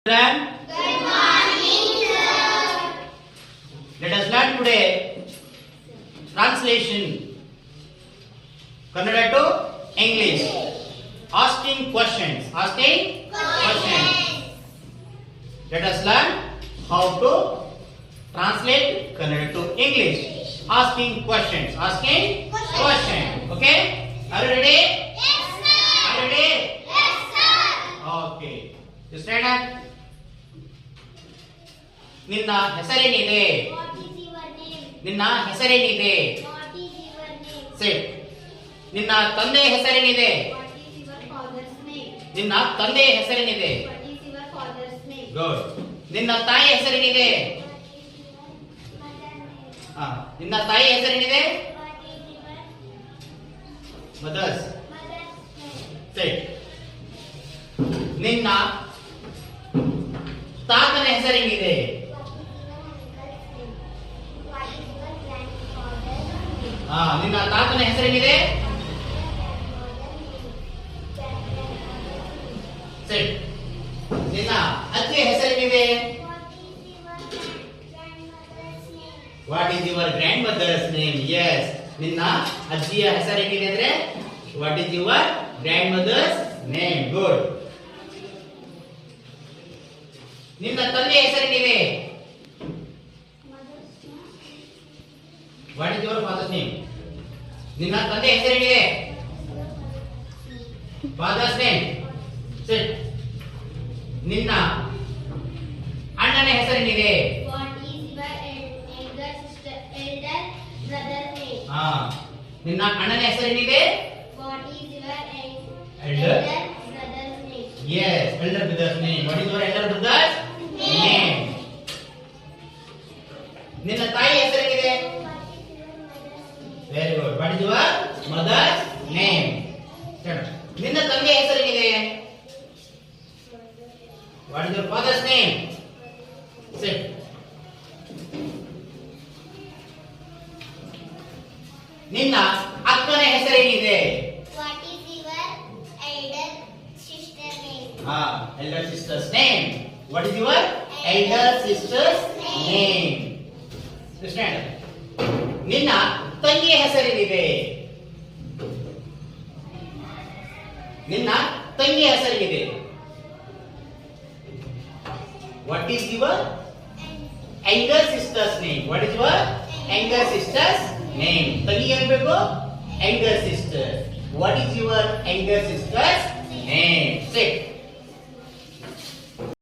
Good morning, sir. Let us learn today translation Kannada to English. Asking questions. Let us learn how to translate Kannada to English. Asking questions. Okay? Are you ready? Yes, sir. Are you ready? Yes, sir. Okay. You stand up. ನಿನ್ನ ಹೆಸರೇನಿದೆ? What is your name? ನಿನ್ನ ಹೆಸರೇನಿದೆ? What is your name? ಸೆಟ್. ನಿನ್ನ ತಂದೆ ಹೆಸರೇನಿದೆ? What is your father's name? ನಿನ್ನ ತಂದೆ ಹೆಸರೇನಿದೆ? What is your father's name? Good. ನಿನ್ನ ತಾಯಿ ಹೆಸರೇನಿದೆ? ಹಾ, ನಿನ್ನ ತಾಯಿ ಹೆಸರೇನಿದೆ? What is your mother's. mother's name? ಸೆಟ್. ನಿನ್ನ ತಾತನ ಹೆಸರೇನಿದೆ? What is your grandfather's name? ಹಾ, ನಿನ್ನ ತಾತನ ಹೆಸರೇನಿದೆ? ಸೆಟ್. ನಿನ್ನ ಅಜ್ಜಿಯ ಹೆಸರೇನಿದೆ? What is your grandmother's name? What is your grandmother's name? Yes. ನಿನ್ನ ಅಜ್ಜಿಯ ಹೆಸರೇನಿದೆ ಅಂದ್ರೆ what is your grandmother's name? Good. ನಿನ್ನ ತಂದೆಯ ಹೆಸರೇನಿದೆ? What is your father's name? ನಿನ್ನ ತಂದೆಯ ಹೆಸರೇನಿದೆ? Fathers name. ಸೆಟ್. ನಿನ್ನ ಅಣ್ಣನ ಹೆಸರೇನಿದೆ? What is your elder brother's name? ಹಾ, ನಿನ್ನ ಅಣ್ಣನ ಹೆಸರೇನಿದೆ? What is your Elder? brother's name? Yes, elder brother's name. What is your elder brother's name? ನಿನ್ನ ತಾಯಿ ಹೆಸರೇನಿದೆ? Very good. What is your mother's name? ನಿನ್ನ ತಂದೆಯ ಹೆಸರೇನಿದೆ? What is your father's name? ಸೆಟ್. ನಿನ್ನ ಅಕ್ಕನ ಹೆಸರೇನಿದೆ? What is your elder sister's name? ಹಾ, elder sister's name. What is your elder sister's name? Stand. ನಿನ್ನ ತಂಗಿಯ ಹೆಸರೇನಿದೆ? ನಿನ್ನ ತಂಗಿಯ ಹೆಸರೇನಿದೆ? What is your elder sister's name? What is your elder sister's name? ತಂಗಿ ಏನ್ಬೇಕು? Elder sister. What is your elder sister's name? Say.